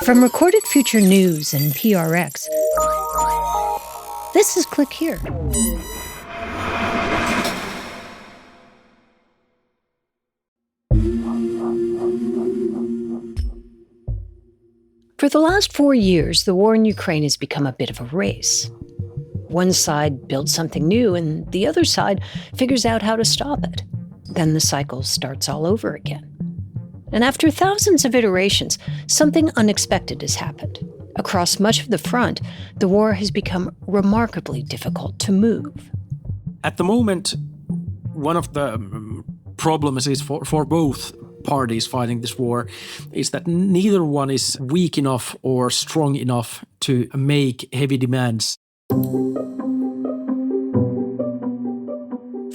From Recorded Future News and PRX, this is Click Here. For the last 4 years, the war in Ukraine has become a bit of a race. One side builds something new, and the other side figures out how to stop it. Then the cycle starts all over again. And after thousands of iterations, something unexpected has happened. Across much of the front, the war has become remarkably difficult to move. At the moment, one of the problems is for both parties fighting this war is that neither one is weak enough or strong enough to make heavy demands.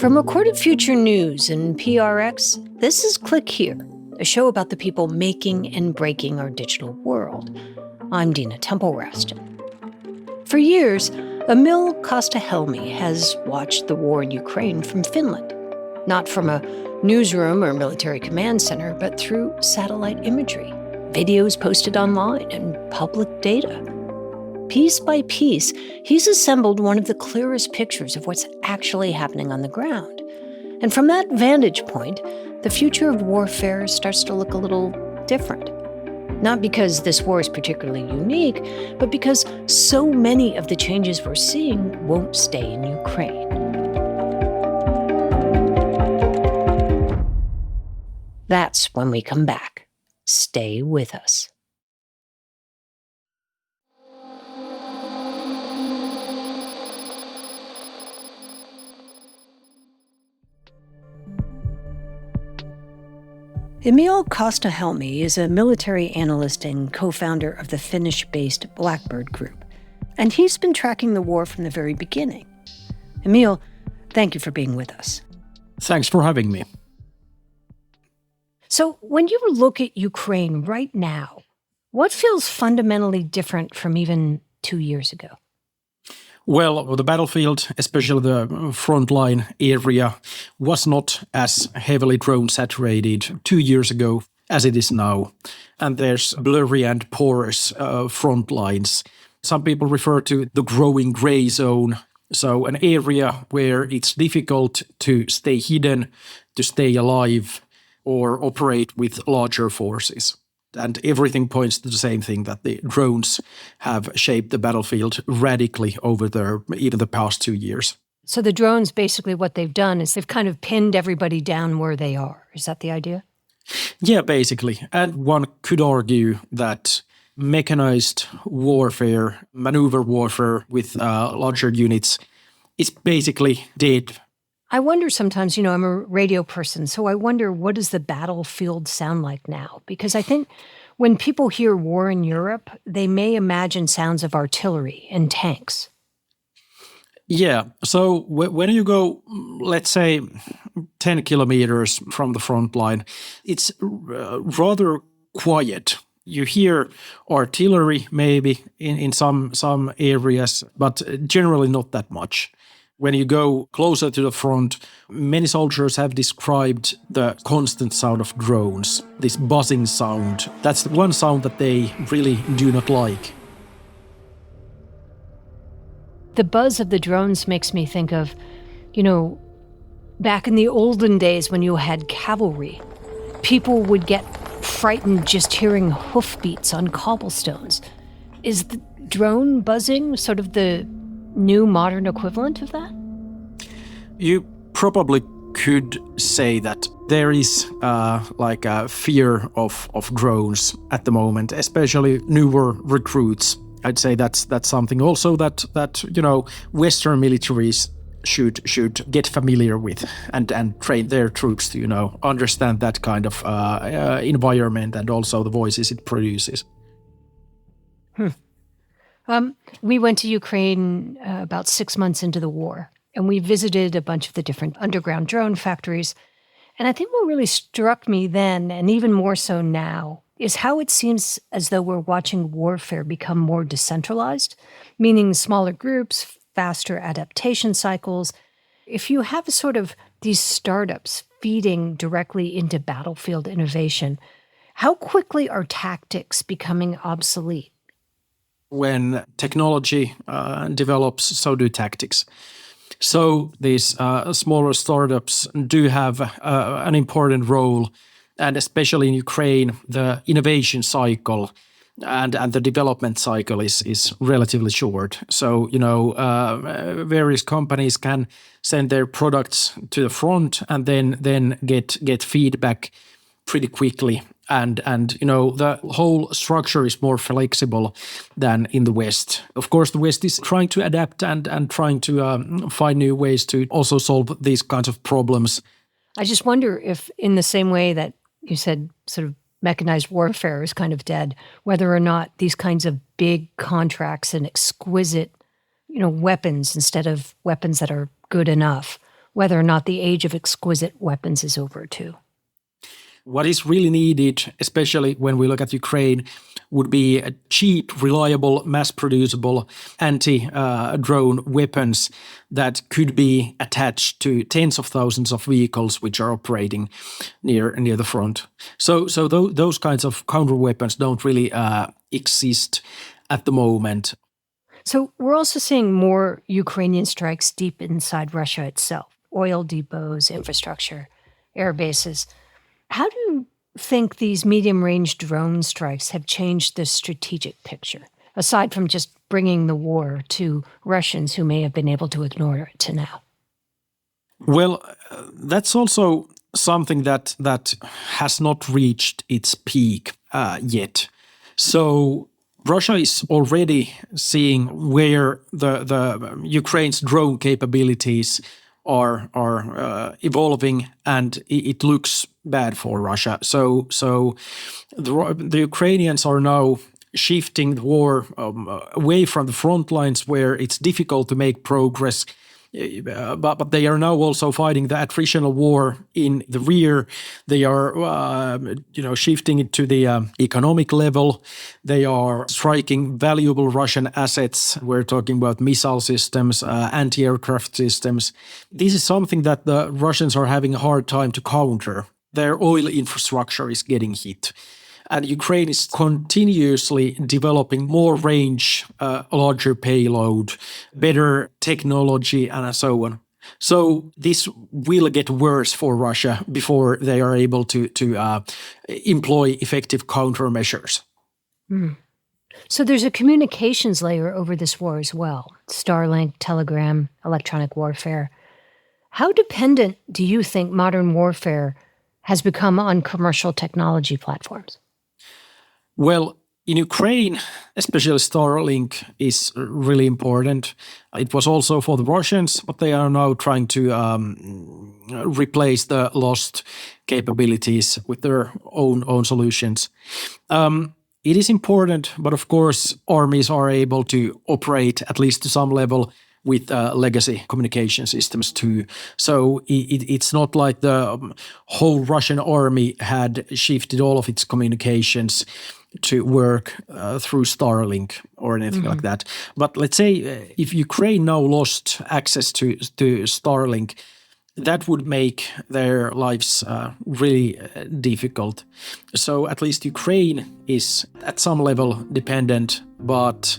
From Recorded Future News and PRX, this is Click Here, a show about the people making and breaking our digital world. I'm Dina Temple-Raston. For years, Emil Kastehelmi has watched the war in Ukraine from Finland, not from a newsroom or military command center, but through satellite imagery, videos posted online, and public data. Piece by piece, he's assembled one of the clearest pictures of what's actually happening on the ground. And from that vantage point, the future of warfare starts to look a little different. Not because this war is particularly unique, but because so many of the changes we're seeing won't stay in Ukraine. That's when we come back. Stay with us. Emil Kastehelmi is a military analyst and co-founder of the Finnish-based Blackbird Group, and he's been tracking the war from the very beginning. Emil, thank you for being with us. Thanks for having me. So when you look at Ukraine right now, what feels fundamentally different from even 2 years ago? Well, the battlefield, especially the frontline area, was not as heavily drone saturated 2 years ago as it is now. And there's blurry and porous front lines. Some people refer to the growing gray zone. So an area where it's difficult to stay hidden, to stay alive, or operate with larger forces. And everything points to the same thing, that the drones have shaped the battlefield radically over even the past 2 years. So the drones, basically what they've done is they've kind of pinned everybody down where they are. Is that the idea? Yeah, basically. And one could argue that mechanized warfare, maneuver warfare with larger units is basically dead. I wonder sometimes, I'm a radio person, so I wonder, what does the battlefield sound like now? Because I think when people hear war in Europe, they may imagine sounds of artillery and tanks. Yeah, so when you go, let's say, 10 kilometers from the front line, it's rather quiet. You hear artillery maybe in some areas, but generally not that much. When you go closer to the front, many soldiers have described the constant sound of drones, this buzzing sound. That's the one sound that they really do not like. The buzz of the drones makes me think of, back in the olden days when you had cavalry, people would get frightened just hearing hoofbeats on cobblestones. Is the drone buzzing sort of the new modern equivalent of that? You probably could say that there is like a fear of drones at the moment, especially newer recruits. I'd say that's something also that Western militaries should get familiar with and train their troops to understand that kind of environment and also the voices it produces. We went to Ukraine about 6 months into the war, and we visited a bunch of the different underground drone factories. And I think what really struck me then, and even more so now, is how it seems as though we're watching warfare become more decentralized, meaning smaller groups, faster adaptation cycles. If you have sort of these startups feeding directly into battlefield innovation, How quickly are tactics becoming obsolete? When technology develops, so do tactics. So these smaller startups do have an important role, and especially in Ukraine, the innovation cycle and the development cycle is relatively short. So various companies can send their products to the front and then get feedback pretty quickly. And the whole structure is more flexible than in the West. Of course, the West is trying to adapt and trying to find new ways to also solve these kinds of problems. I just wonder if, in the same way that you said sort of mechanized warfare is kind of dead, whether or not these kinds of big contracts and exquisite, weapons instead of weapons that are good enough, whether or not the age of exquisite weapons is over too. What is really needed, especially when we look at Ukraine, would be cheap, reliable, mass-producible anti-drone weapons that could be attached to tens of thousands of vehicles which are operating near the front. So those kinds of counter weapons don't really exist at the moment. So we're also seeing more Ukrainian strikes deep inside Russia itself: oil depots, infrastructure, air bases. How do you think these medium-range drone strikes have changed the strategic picture, aside from just bringing the war to Russians who may have been able to ignore it to now? Well, that's also something that has not reached its peak yet. So Russia is already seeing where the Ukraine's drone capabilities are evolving, and it looks bad for Russia. So the Ukrainians are now shifting the war away from the front lines where it's difficult to make progress. But they are now also fighting the attritional war in the rear. They are, shifting it to the economic level. They are striking valuable Russian assets. We're talking about missile systems, anti-aircraft systems. This is something that the Russians are having a hard time to counter. Their oil infrastructure is getting hit. And Ukraine is continuously developing more range, larger payload, better technology, and so on. So this will get worse for Russia before they are able to employ effective countermeasures. So there's a communications layer over this war as well: Starlink, Telegram, electronic warfare. How dependent do you think modern warfare has become on commercial technology platforms? Well, in Ukraine, especially Starlink is really important. It was also for the Russians, but they are now trying to replace the lost capabilities with their own solutions. It is important, but of course, armies are able to operate at least to some level with legacy communication systems too. So it's not like the whole Russian army had shifted all of its communications to work through Starlink or anything like that. But let's say if Ukraine now lost access to Starlink, that would make their lives really difficult. So at least Ukraine is at some level dependent, but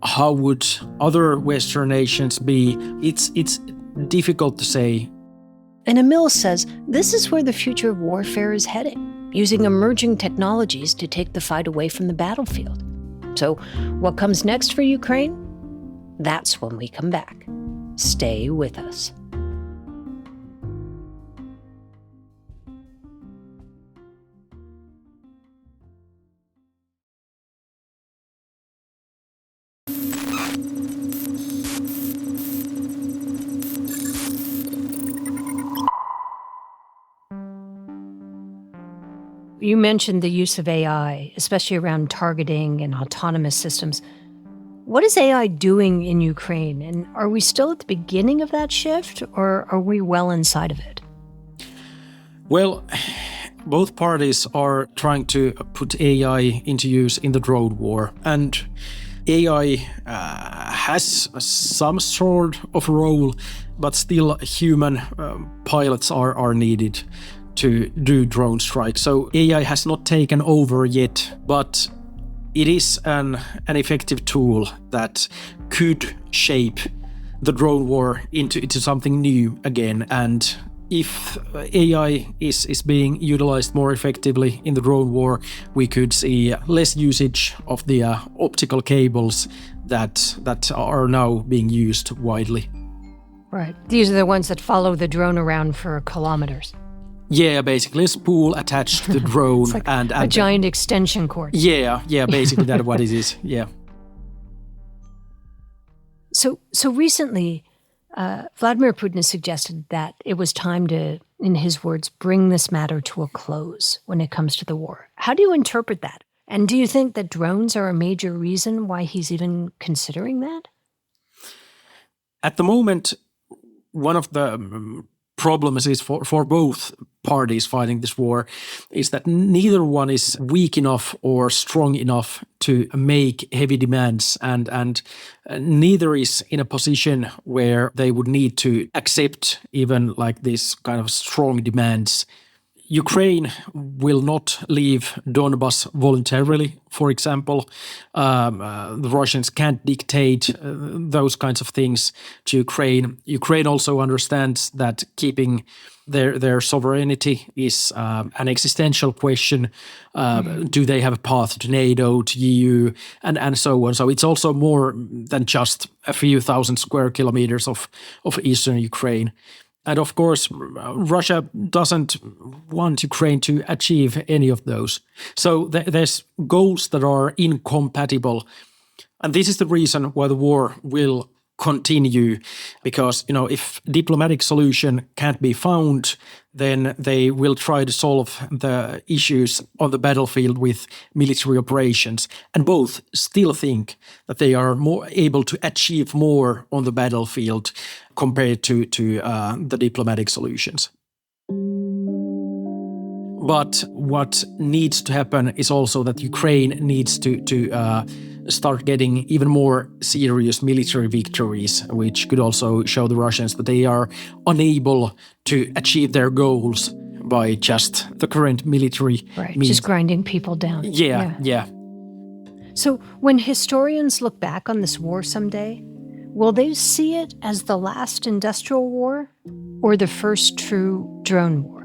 how would other Western nations be? It's difficult to say. And Emil says this is where the future of warfare is heading, using emerging technologies to take the fight away from the battlefield. So what comes next for Ukraine? That's when we come back. Stay with us. You mentioned the use of AI, especially around targeting and autonomous systems. What is AI doing in Ukraine? And are we still at the beginning of that shift, or are we well inside of it? Well, both parties are trying to put AI into use in the drone war. And AI has some sort of role, but still human pilots are needed to do drone strikes. So AI has not taken over yet, but it is an effective tool that could shape the drone war into something new again. And if AI is being utilized more effectively in the drone war, we could see less usage of the optical cables that are now being used widely. Right. These are the ones that follow the drone around for kilometers. Yeah, basically a spool attached to the drone. It's like and a giant extension cord. Yeah, basically that's what it is, yeah. So recently, Vladimir Putin has suggested that it was time to, in his words, bring this matter to a close when it comes to the war. How do you interpret that? And do you think that drones are a major reason why he's even considering that? At the moment, one of the problems is for both parties fighting this war is that neither one is weak enough or strong enough to make heavy demands, and neither is in a position where they would need to accept even like these kind of strong demands. Ukraine will not leave Donbas voluntarily, for example. The Russians can't dictate those kinds of things to Ukraine. Ukraine also understands that keeping their sovereignty is an existential question. Do they have a path to NATO, to EU, and so on? So it's also more than just a few thousand square kilometers of eastern Ukraine. And of course, Russia doesn't want Ukraine to achieve any of those. So there's goals that are incompatible. And this is the reason why the war will continue, because, if diplomatic solution can't be found, then they will try to solve the issues on the battlefield with military operations. And both still think that they are more able to achieve more on the battlefield compared to the diplomatic solutions. But what needs to happen is also that Ukraine needs to start getting even more serious military victories, which could also show the Russians that they are unable to achieve their goals by just the current military means. Just grinding people down. Yeah. So when historians look back on this war someday, will they see it as the last industrial war or the first true drone war?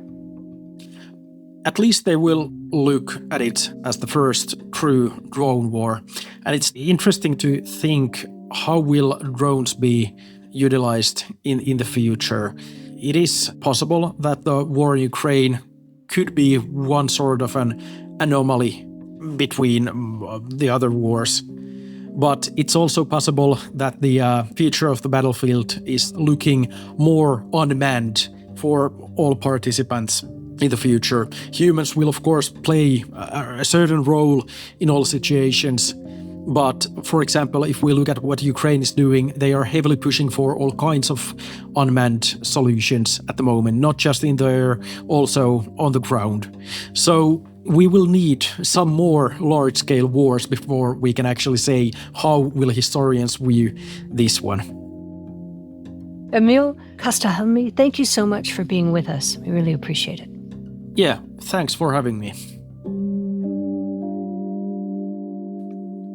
At least they will look at it as the first true drone war. And it's interesting to think, how will drones be utilized in the future? It is possible that the war in Ukraine could be one sort of an anomaly between the other wars. But it's also possible that the future of the battlefield is looking more unmanned for all participants in the future. Humans will, of course, play a certain role in all situations. But, for example, if we look at what Ukraine is doing, they are heavily pushing for all kinds of unmanned solutions at the moment, not just in the air, also on the ground. So we will need some more large-scale wars before we can actually say how will historians view this one. Emil Kastehelmi, thank you so much for being with us. We really appreciate it. Yeah, thanks for having me.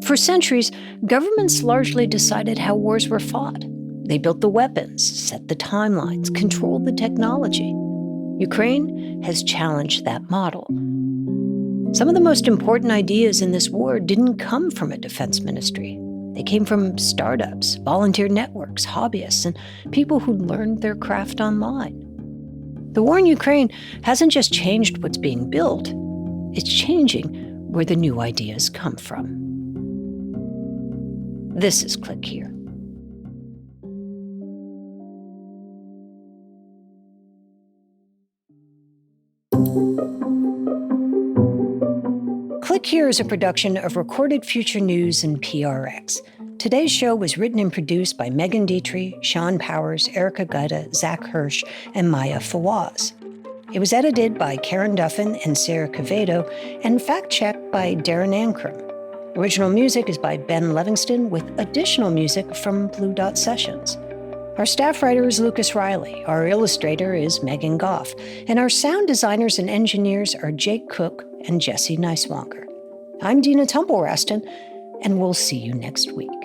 For centuries, governments largely decided how wars were fought. They built the weapons, set the timelines, controlled the technology. Ukraine has challenged that model. Some of the most important ideas in this war didn't come from a defense ministry. They came from startups, volunteer networks, hobbyists, and people who learned their craft online. The war in Ukraine hasn't just changed what's being built, it's changing where the new ideas come from. This is Click Here. Click Here is a production of Recorded Future News and PRX. Today's show was written and produced by Megan Dietrich, Sean Powers, Erica Gutta, Zach Hirsch, and Maya Fawaz. It was edited by Karen Duffin and Sarah Quevedo, and fact-checked by Darren Ankrum. Original music is by Ben Livingston, with additional music from Blue Dot Sessions. Our staff writer is Lucas Riley, our illustrator is Megan Goff, and our sound designers and engineers are Jake Cook and Jesse Neiswanger. I'm Dina Temple-Raston, and we'll see you next week.